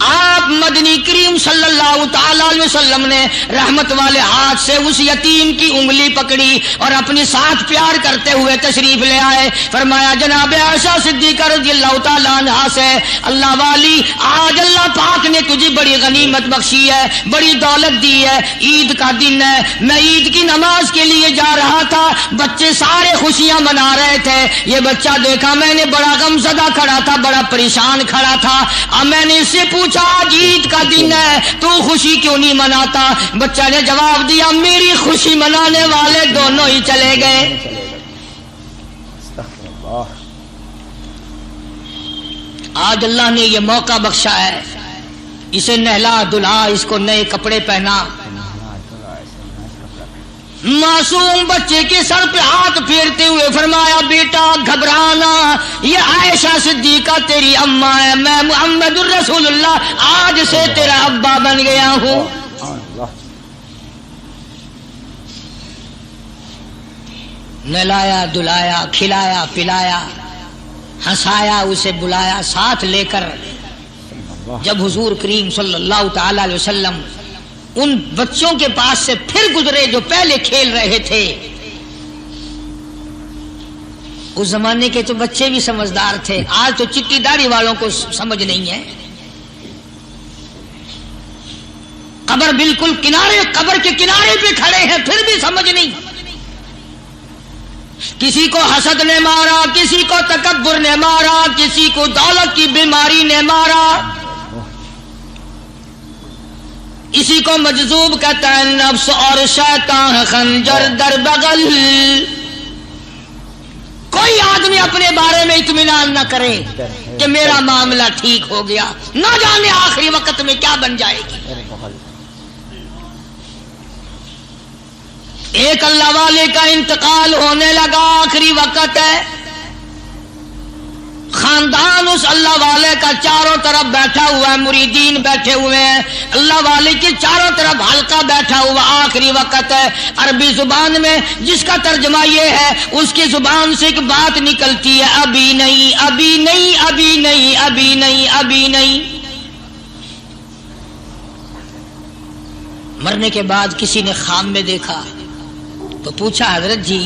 آپ مدنی کریم صلی اللہ تعالی علیہ وسلم نے رحمت والے ہاتھ سے اس یتیم کی انگلی پکڑی اور اپنے ساتھ پیار کرتے ہوئے تشریف لے آئے. فرمایا جناب عائشہ صدیقہ رضی اللہ تعالی عنہا سے اللہ والی آج اللہ پاک نے تجھے بڑی غنیمت بخشی ہے، بڑی دولت دی ہے، عید کا دن ہے، میں عید کی نماز کے لیے جا رہا تھا، بچے سارے خوشیاں منا رہے تھے، یہ بچہ دیکھا میں نے بڑا غمزدہ کھڑا تھا، بڑا پریشان کھڑا تھا. اب میں نے اس سے پوچھا آج عید کا دن ہے تو خوشی کیوں نہیں مناتا؟ بچہ نے جواب دیا میری خوشی منانے والے دونوں ہی چلے گئے. آج اللہ نے یہ موقع بخشا ہے، اسے نہلا دھلا، اس کو نئے کپڑے پہنا. معصوم بچے کے سر پہ ہاتھ پھیرتے ہوئے فرمایا بیٹا گھبرانا، یہ عائشہ صدیقہ تیری اماں ہے، میں محمد الرسول اللہ آج سے تیرا ابا بن گیا ہوں. نہلایا دھلایا، کھلایا پلایا، ہنسایا، اسے بلایا ساتھ لے کر. جب حضور کریم صلی اللہ تعالی علیہ وسلم ان بچوں کے پاس سے پھر گزرے جو پہلے کھیل رہے تھے، اس زمانے کے تو بچے بھی سمجھدار تھے، آج تو چٹی داڑھی والوں کو سمجھ نہیں ہے. قبر بالکل کنارے، قبر کے کنارے پہ کھڑے ہیں پھر بھی سمجھ نہیں. کسی کو حسد نے مارا، کسی کو تکبر نے مارا، کسی کو دولت کی بیماری نے مارا، اسی کو مجذوب کہتا ہے، نفس اور شیطان خنجر در بغل. کوئی آدمی اپنے بارے میں اطمینان نہ کرے کہ میرا معاملہ ٹھیک ہو گیا، نہ جانے آخری وقت میں کیا بن جائے گی. ایک اللہ والے کا انتقال ہونے لگا، آخری وقت ہے، خاندان اس اللہ والے کا چاروں طرف بیٹھا ہوا ہے، مریدین بیٹھے ہوئے ہیں، اللہ والے کے چاروں طرف حلقہ بیٹھا ہوا، آخری وقت ہے. عربی زبان میں جس کا ترجمہ یہ ہے اس کی زبان سے ایک بات نکلتی ہے، ابھی نہیں ابھی نہیں ابھی نہیں ابھی نہیں ابھی نہیں. مرنے کے بعد کسی نے خواب میں دیکھا تو پوچھا حضرت جی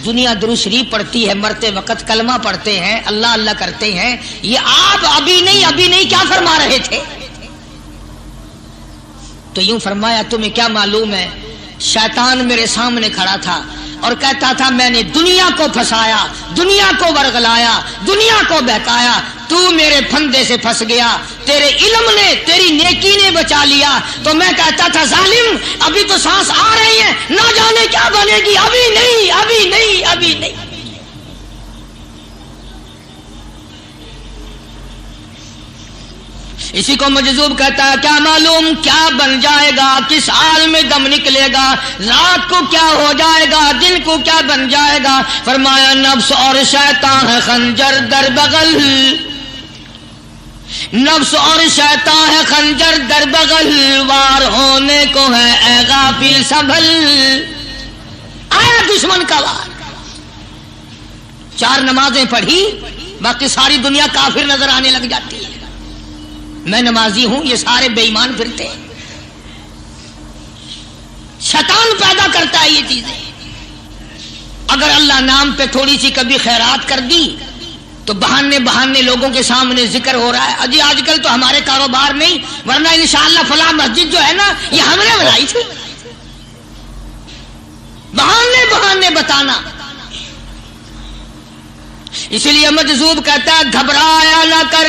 دنیا درود شریف پڑھتی ہے, مرتے وقت کلمہ پڑھتے ہیں, اللہ اللہ کرتے ہیں, یہ آپ ابھی نہیں کیا فرما رہے تھے؟ تو یوں فرمایا تمہیں کیا معلوم ہے, شیطان میرے سامنے کھڑا تھا اور کہتا تھا میں نے دنیا کو پھنسایا, دنیا کو ورغلایا, دنیا کو بہکایا, تو میرے پھندے سے پھنس گیا, تیرے علم نے تیری نیکی نے بچا لیا. تو میں کہتا تھا ظالم ابھی تو سانس آ رہی ہے, نہ جانے کیا بنے گی, ابھی نہیں. اسی کو مجذوب کہتا ہے کیا معلوم کیا بن جائے گا, کس حال میں دم نکلے گا, رات کو کیا ہو جائے گا, دن کو کیا بن جائے گا. فرمایا نفس اور شیطان ہے خنجر در بغل, نفس اور شیطان ہے خنجر در بغل, وار ہونے کو ہے اے غافل سنبھل. آیا دشمن کا وار. 4 نمازیں پڑھی, باقی ساری دنیا کافر نظر آنے لگ جاتی ہے. میں نمازی ہوں, یہ سارے بے ایمان پھرتے ہیں. شیطان پیدا کرتا ہے یہ چیزیں. اگر اللہ نام پہ تھوڑی سی کبھی خیرات کر دی تو بہانے لوگوں کے سامنے ذکر ہو رہا ہے, اجی آج کل تو ہمارے کاروبار نہیں, ورنہ انشاءاللہ فلاں مسجد جو ہے نا یہ ہم نے بنائی تھی. بہانے بتانا. اسی لیے مجذوب کہتا ہے گھبرایا نہ کر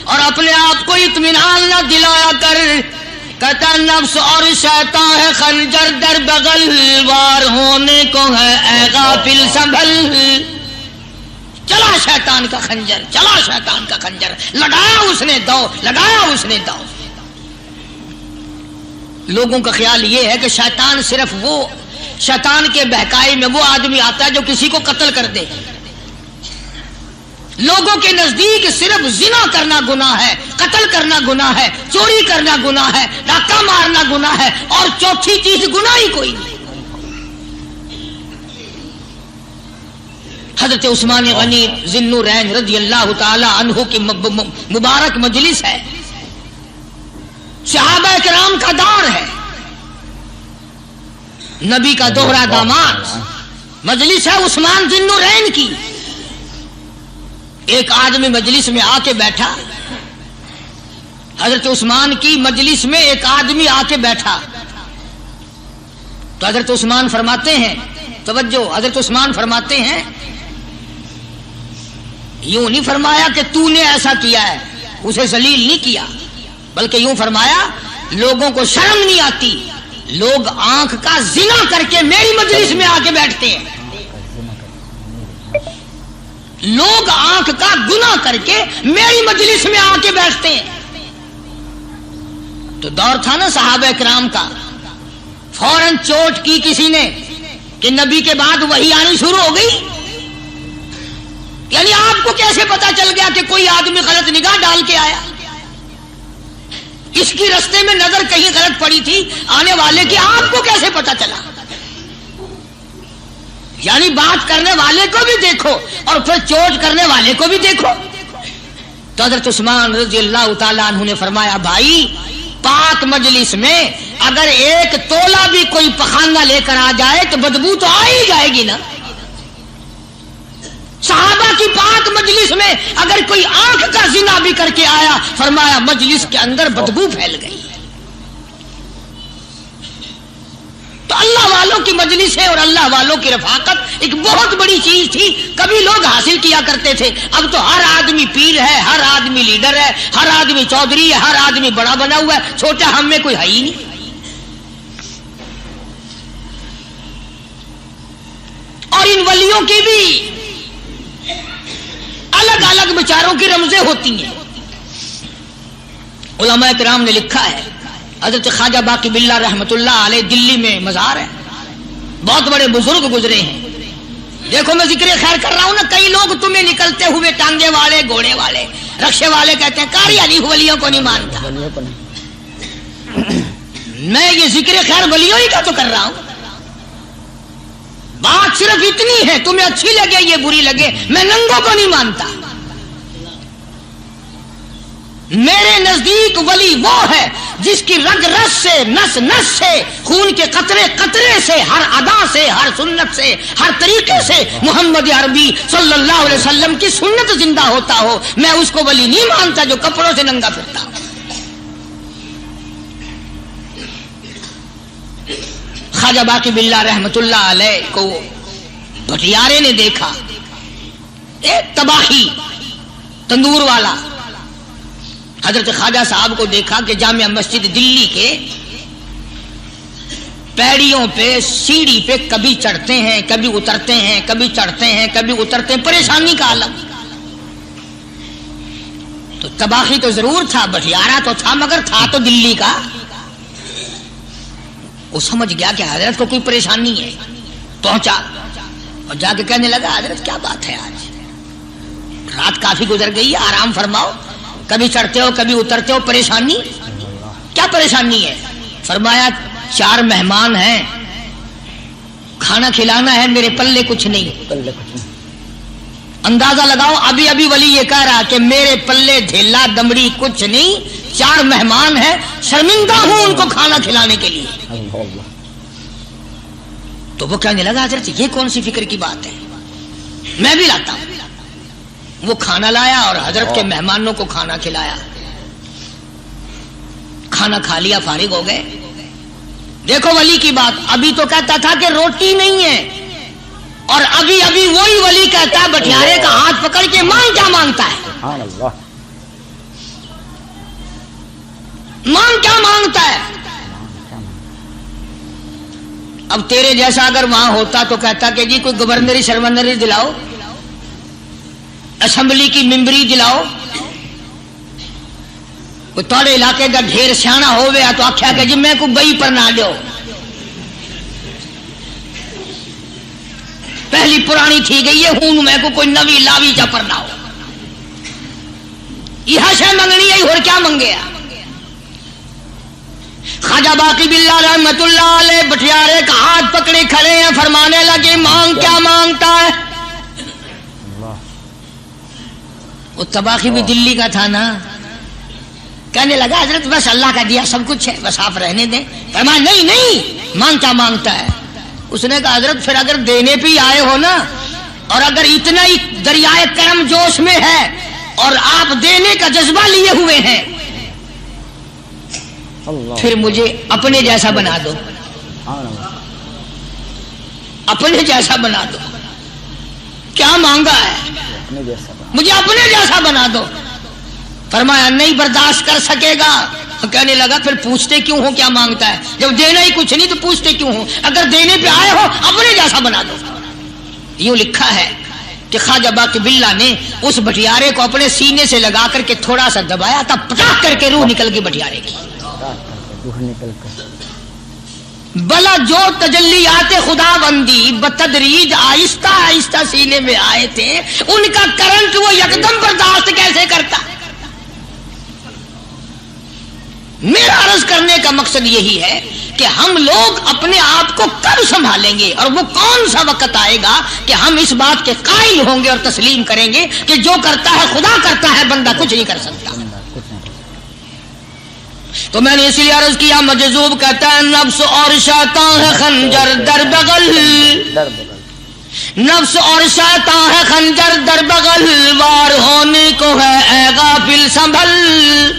اور اپنے آپ کو اطمینان نہ دلایا کر. کہتا نفس اور شیطان ہے خنجر در بغل, وار ہونے کو ہے اے غافل سنبھل. چلا شیطان کا خنجر, چلا شیطان کا خنجر, لگایا اس نے دو. لوگوں کا خیال یہ ہے کہ شیطان صرف وہ, شیطان کے بہکائی میں وہ آدمی آتا ہے جو کسی کو قتل کر دے. لوگوں کے نزدیک صرف زنا کرنا گناہ ہے, قتل کرنا گناہ ہے, چوری کرنا گناہ ہے, ڈاکہ مارنا گناہ ہے, اور چوتھی چیز گناہ ہی کوئی نہیں. حضرت عثمان غنی ذی النورین رضی اللہ تعالی عنہ کی مبارک مجلس ہے, صحابہ کرام کا دور ہے, نبی کا دوہرا داماد. مجلس ہے عثمان ذی النورین کی. ایک آدمی مجلس میں آ کے بیٹھا, حضرت عثمان کی مجلس میں ایک آدمی آ کے بیٹھا. تو حضرت عثمان فرماتے ہیں, توجہ, حضرت عثمان فرماتے ہیں, یوں نہیں فرمایا کہ تو نے ایسا کیا ہے, اسے ذلیل نہیں کیا, بلکہ یوں فرمایا لوگوں کو شرم نہیں آتی, لوگ آنکھ کا زنا کر کے میری مجلس میں آ کے بیٹھتے ہیں, لوگ آنکھ کا گناہ کر کے میری مجلس میں آ کے بیٹھتے ہیں. تو دور تھا نا صحابہ کرام کا, فوراً چوٹ کی کسی نے کہ نبی کے بعد وحی آنی شروع ہو گئی. یعنی آپ کو کیسے پتا چل گیا کہ کوئی آدمی غلط نگاہ ڈال کے آیا؟ اس کی رستے میں نظر کہیں غلط پڑی تھی آنے والے کی, آپ کو کیسے پتا چلا؟ یعنی بات کرنے والے کو بھی دیکھو اور پھر چوٹ کرنے والے کو بھی دیکھو. تو حضرت عثمان رضی اللہ تعالیٰ عنہ نے فرمایا بھائی پاک مجلس میں اگر ایک تولا بھی کوئی پخانہ لے کر آ جائے تو بدبو تو آ ہی جائے گی نا. صحابہ کی پاک مجلس میں اگر کوئی آنکھ کا زنا بھی کر کے آیا, فرمایا مجلس کے اندر بدبو پھیل گئی. تو اللہ والوں کی مجلس ہے اور اللہ والوں کی رفاقت ایک بہت بڑی چیز تھی. کبھی لوگ حاصل کیا کرتے تھے, اب تو ہر آدمی پیر ہے, ہر آدمی لیڈر ہے, ہر آدمی چودھری ہے, ہر آدمی بڑا بنا ہوا ہے, چھوٹا ہم میں کوئی ہے ہی نہیں. اور ان ولیوں کی بھی الگ الگ بیچاروں کی رمزیں ہوتی ہیں. علماء کرام نے لکھا ہے, حضرت خواجہ باقی باللہ رحمت اللہ علیہ دلی میں مزار ہے, بہت بڑے بزرگ گزرے ہیں. دیکھو میں ذکر خیر کر رہا ہوں نا, کئی لوگ تمہیں نکلتے ہوئے ٹانگے والے, گھوڑے والے, رکشے والے کہتے ہیں کاری علی ولیوں کو نہیں مانتا. میں یہ ذکر خیر ولیوں ہی کا تو کر رہا ہوں. بات صرف اتنی ہے, تمہیں اچھی لگے یہ بری لگے, میں ننگوں کو نہیں مانتا. میرے نزدیک ولی وہ ہے جس کی رگ رس سے نس نس سے خون کے قطرے قطرے سے ہر ادا سے ہر سنت سے ہر طریقے سے محمد عربی صلی اللہ علیہ وسلم کی سنت زندہ ہوتا ہو، میں اس کو ولی نہیں مانتا جو کپڑوں سے ننگا پھرتا ہو۔ خواجہ باقی باللہ رحمت اللہ علیہ کو بھٹیارے نے دیکھا، ایک تباہی تندور والا حضرت خواجہ صاحب کو دیکھا کہ جامع مسجد دلی کے پیڑیوں پہ سیڑھی پہ کبھی چڑھتے ہیں کبھی اترتے ہیں، کبھی چڑھتے ہیں کبھی اترتے ہیں، پریشانی کا عالم۔ تو تباہی تو ضرور تھا، بٹیارہ تو تھا، مگر تھا تو دلی کا۔ وہ سمجھ گیا کہ حضرت کو کوئی پریشانی ہے، پہنچا اور جا کے کہنے لگا حضرت کیا بات ہے، آج رات کافی گزر گئی ہے، آرام فرماؤ، کبھی چڑھتے ہو کبھی اترتے ہو، پریشانی کیا پریشانی ہے؟ فرمایا 4 مہمان ہیں، کھانا کھلانا ہے، میرے پلے کچھ نہیں۔ اندازہ لگاؤ، ابھی ابھی ولی یہ کہہ رہا کہ میرے پلے دھیلا دمڑی کچھ نہیں، 4 مہمان ہیں، شرمندہ ہوں ان کو کھانا کھلانے کے لیے۔ تو وہ کہنے لگا حضرت یہ کون سی فکر کی بات ہے، میں بھی لاتا ہوں۔ وہ کھانا لایا اور حضرت کے مہمانوں کو کھانا کھلایا، کھانا کھا لیا، فارغ ہو گئے۔ دیکھو ولی کی بات، ابھی تو کہتا تھا کہ روٹی نہیں ہے، اور ابھی ابھی وہی ولی کہتا ہے بٹیارے کا ہاتھ پکڑ کے مانگ کیا مانگتا ہے، مانگ کیا مانگتا ہے۔ اب تیرے جیسا اگر وہاں ہوتا تو کہتا کہ جی کوئی گورنری سرمنری دلاؤ، اسمبلی کی ممبری دلاؤ، کوئی تھوڑے علاقے کا ڈھیر سیاح ہو گیا تو آخیا کہ جی میں کو بئی پر نہ دو، پہلی پرانی تھی گئی ہے ہوں میں کو کوئی نوی لاوی چا پر نہ ہو، یہ شے منگنی ہے اور کیا منگے۔ خواجہ باقی باللہ رحمت اللہ علیہ بٹیارے کا ہاتھ پکڑے کھڑے ہیں، فرمانے لگے مانگ کیا مانگتا ہے۔ وہ تباہی بھی دلی کا تھا نا، کہنے لگا حضرت بس اللہ کا دیا سب کچھ ہے، بس آپ رہنے دیں۔ فرمایا نہیں نہیں، مانگ کیا مانگتا ہے۔ اس نے کہا حضرت پھر اگر دینے پہ آئے ہو نا، اور اگر اتنا ہی دریائے کرم جوش میں ہے اور آپ دینے کا جذبہ لیے ہوئے ہیں، پھر مجھے اپنے جیسا بنا دو، اپنے جیسا بنا دو۔ کیا مانگا ہے؟ مجھے اپنے جیسا بنا دو۔ فرمایا نہیں برداشت کر سکے گا۔ کہنے لگا پھر پوچھتے کیوں ہو کیا مانگتا ہے، جب دینا ہی کچھ نہیں تو پوچھتے کیوں ہو، اگر دینے پہ آئے ہو اپنے جیسا بنا دو۔ یوں لکھا ہے کہ خواجہ باقی باللہ نے اس بٹیارے کو اپنے سینے سے لگا کر کے تھوڑا سا دبایا تھا، پٹاخ کر کے روح نکل گئی بٹیارے کی۔ بلا جو تجلیات خدا بندی بتدریج آہستہ آہستہ سینے میں آئے تھے، ان کا کرنٹ وہ یکدم برداشت کیسے کرتا۔ میرا عرض کرنے کا مقصد یہی ہے کہ ہم لوگ اپنے آپ کو کب سنبھالیں گے، اور وہ کون سا وقت آئے گا کہ ہم اس بات کے قائل ہوں گے اور تسلیم کریں گے کہ جو کرتا ہے خدا کرتا ہے، بندہ کچھ نہیں کر سکتا۔ تو میں نے اس لیے عرض کیا، مجذوب کہتا ہے نفس اور شیطان ہے خنجر در بغل، نفس اور شیطان ہے خنجر در بغل، وار ہونے کو ہے اے غافل سنبھل۔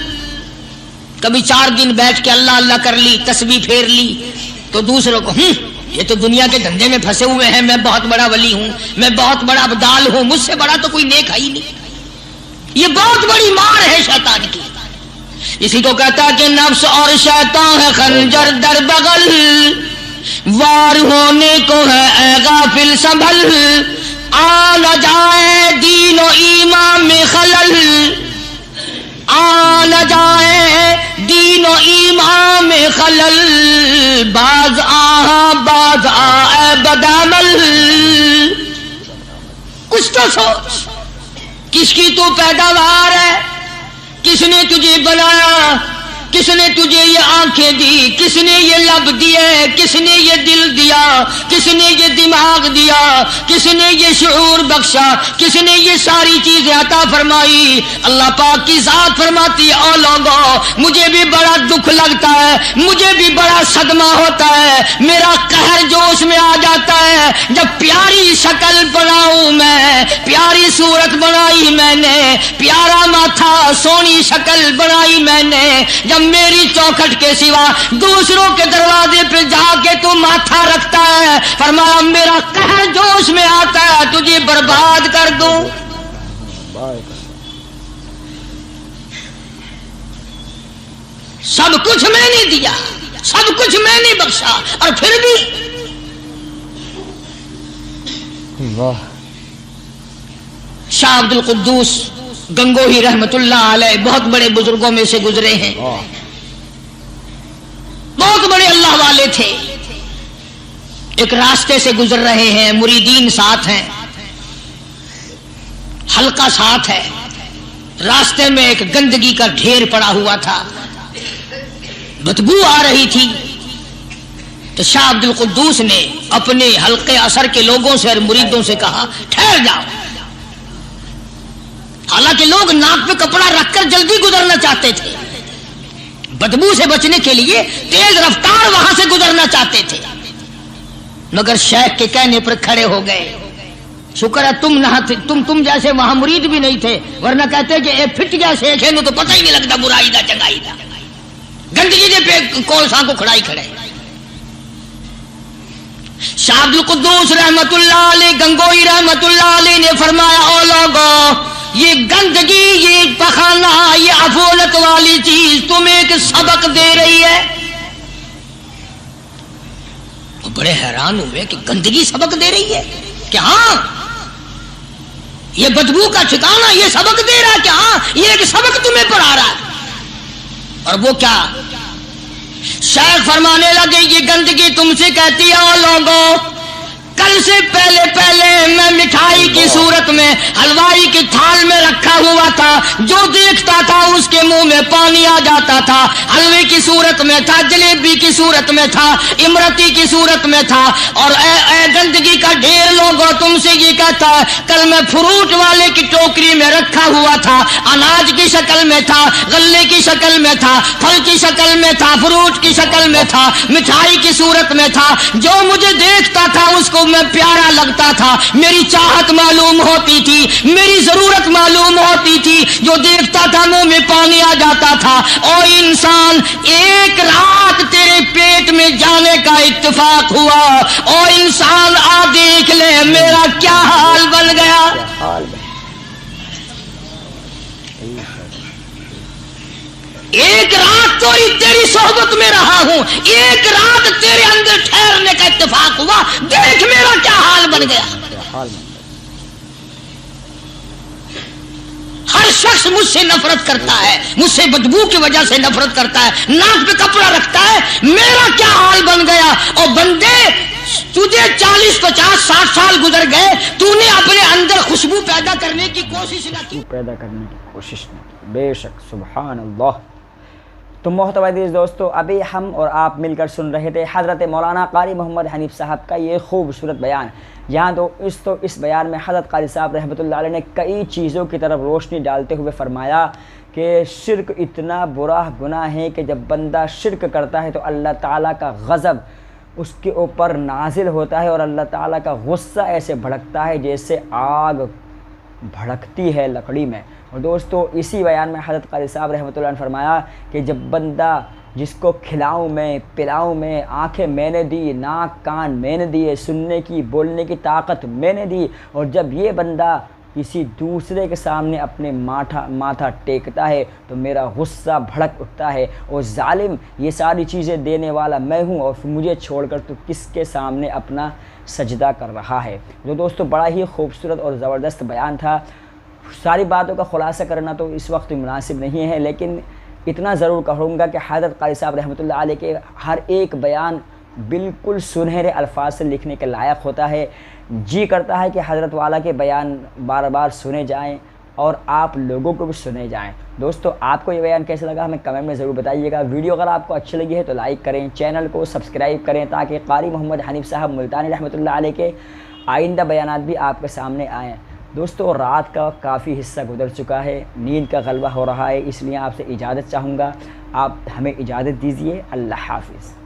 کبھی 4 دن بیٹھ کے اللہ اللہ کر لی، تسبیح پھیر لی، تو دوسروں کو یہ تو دنیا کے دھندے میں پھنسے ہوئے ہیں، میں بہت بڑا ولی ہوں، میں بہت بڑا ابدال ہوں، مجھ سے بڑا تو کوئی نیک ہے ہی نہیں۔ یہ بہت بڑی مار ہے شیطان کی۔ اسی کو کہتا ہے کہ نفس اور شیطان ہے خنجر در بغل، وار ہونے کو ہے اے غافل سنبھل، آ نہ جائے دین و ایمان میں خلل، آ نہ جائے دین و ایمان میں خلل، باز باز آ بدعمل۔ کچھ تو سوچ، کس کی تو پیداوار ہے، کس نے تجھے بنایا، کس کس نے تجھے یہ آنکھیں دی، کس نے یہ لب دیے، کس نے یہ دل دیا، کس نے یہ دماغ دیا، کس نے یہ شعور بخشا، کس نے یہ ساری چیزیں عطا فرمائی؟ اللہ پاک کی ذات فرماتی ہے او لوگوں مجھے بھی بڑا دکھ لگتا ہے، مجھے بھی بڑا صدمہ ہوتا ہے، میرا قہر جوش میں آ جاتا ہے جب پیاری شکل بناؤں میں، پیاری صورت بنائی میں نے، پیارا ماتھا سونی شکل بنائی میں نے، جب میری چوکھٹ کے سوا دوسروں کے دروازے پہ جا کے تو ماتھا رکھتا ہے، فرمایا میرا قہر جوش میں آتا ہے تجھے برباد کر دوں۔ سب کچھ میں نے دیا، سب کچھ میں نے بخشا، اور پھر بھی شاہ عبد القدوس گنگوہی رحمت اللہ علیہ بہت بڑے بزرگوں میں سے گزرے ہیں، بہت بڑے اللہ والے تھے۔ ایک راستے سے گزر رہے ہیں، مریدین ساتھ ہیں، حلقہ ساتھ ہے، راستے میں ایک گندگی کا ڈھیر پڑا ہوا تھا، بدبو آ رہی تھی، تو شاہ عبد القدوس نے اپنے حلقے اثر کے لوگوں سے اور مریدوں سے کہا ٹھہر جاؤ۔ حالانکہ لوگ ناک پہ کپڑا رکھ کر جلدی گزرنا چاہتے تھے، بدبو سے بچنے کے لیے تیز رفتار وہاں سے گزرنا چاہتے تھے، مگر شیخ کے کہنے پر کھڑے ہو گئے۔ شکر ہے تم نہ تم جیسے وہاں مرید بھی نہیں تھے، ورنہ کہتے کہ اے پھٹ گیا شیخ ہے نو تو پتہ ہی نہیں لگتا برائی دا چنگائی دا، گندگی دے پہ کول ساں کو کھڑائی کھڑے۔ شاہ عبد القدوس رحمت اللہ علیہ گنگوئی رحمت اللہ علیہ نے فرمایا او لوگو یہ گندگی، یہ پخانہ، یہ افولت والی چیز تمہیں ایک سبق دے رہی ہے۔ تو بڑے حیران ہوئے کہ گندگی سبق دے رہی ہے کہ ہاں یہ بدبو کا ٹھکانہ یہ سبق دے رہا ہے کہ ہاں یہ ایک سبق تمہیں پڑھا رہا ہے۔ اور وہ کیا؟ شیخ فرمانے لگے یہ گندگی تم سے کہتی ہے او لوگوں کل سے پہلے میں مٹھائی کی صورت میں حلوائی کی تھال میں رکھا ہوا تھا، جو دیکھتا تھا اس کے منہ میں پانی آ جاتا تھا، حلوے کی صورت میں تھا، جلیبی کی صورت میں تھا، امرتی کی صورت میں تھا، اور اے گندگی کا ڈھیر لوگوں تم سے یہ کہتا ہے کل میں فروٹ والے کی ٹوکری میں رکھا ہوا تھا، اناج کی شکل میں تھا، غلے کی شکل میں تھا، پھل کی شکل میں تھا، فروٹ کی شکل میں تھا، مٹھائی کی صورت میں تھا، جو مجھے دیکھتا تھا اس کو میں پیارا لگتا تھا، میری چاہت معلوم ہوتی تھی، میری ضرورت معلوم ہوتی تھی، جو دیکھتا تھا منہ میں پانی آ جاتا تھا۔ او انسان ایک رات تیرے پیٹ میں جانے کا اتفاق ہوا، او انسان آ دیکھ لے میرا کیا حال بن گیا۔ ایک رات تو تیری صحبت میں رہا ہوں، ایک رات تیرے اندر ٹھہرنے کا اتفاق ہوا، دیکھ میرا کیا حال بن گیا۔ ہر شخص مجھ سے نفرت کرتا ہے، مجھ سے بدبو کی وجہ سے نفرت کرتا ہے، ناک پہ کپڑا رکھتا ہے، میرا کیا حال بن گیا۔ اور بندے تجھے 40 50 60 سال گزر گئے، تو نے اپنے اندر خوشبو پیدا کرنے کی کوشش نہ کی، بے شک سبحان اللہ۔ تو محترم عزیز دوستو ابھی ہم اور آپ مل کر سن رہے تھے حضرت مولانا قاری محمد حنیف صاحب کا یہ خوبصورت بیان، جہاں تو اس بیان میں حضرت قاری صاحب رحمۃ اللہ علیہ نے کئی چیزوں کی طرف روشنی ڈالتے ہوئے فرمایا کہ شرک اتنا برا گناہ ہے کہ جب بندہ شرک کرتا ہے تو اللہ تعالیٰ کا غضب اس کے اوپر نازل ہوتا ہے، اور اللہ تعالیٰ کا غصہ ایسے بھڑکتا ہے جیسے آگ بھڑکتی ہے لکڑی میں۔ اور دوستو اسی بیان میں حضرت قاری صاحب رحمۃ اللہ نے فرمایا کہ جب بندہ جس کو کھلاؤں میں پلاؤں میں، آنکھیں میں نے دی، ناک کان میں نے دیے، سننے کی بولنے کی طاقت میں نے دی، اور جب یہ بندہ کسی دوسرے کے سامنے اپنے ماتھا ٹیکتا ہے تو میرا غصہ بھڑک اٹھتا ہے، اور ظالم یہ ساری چیزیں دینے والا میں ہوں، اور مجھے چھوڑ کر تو کس کے سامنے اپنا سجدہ کر رہا ہے۔ جو دوستو بڑا ہی خوبصورت اور زبردست بیان تھا، ساری باتوں کا خلاصہ کرنا تو اس وقت مناسب نہیں ہے، لیکن اتنا ضرور کہوں گا کہ حضرت قاری صاحب رحمۃ اللہ علیہ کے ہر ایک بیان بالکل سنہرے الفاظ سے لکھنے کے لائق ہوتا ہے۔ جی کرتا ہے کہ حضرت والا کے بیان بار بار سنے جائیں اور آپ لوگوں کو بھی سنے جائیں۔ دوستو آپ کو یہ بیان کیسا لگا ہمیں کمنٹ میں ضرور بتائیے گا۔ ویڈیو اگر آپ کو اچھی لگی ہے تو لائک کریں، چینل کو سبسکرائب کریں تاکہ قاری محمد حنیف صاحب ملتانی رحمۃ اللہ علیہ کے آئندہ بیانات بھی آپ کے سامنے آئیں۔ دوستو رات کا کافی حصہ گزر چکا ہے، نیند کا غلبہ ہو رہا ہے، اس لیے آپ سے اجازت چاہوں گا، آپ ہمیں اجازت دیجیے۔ اللہ حافظ۔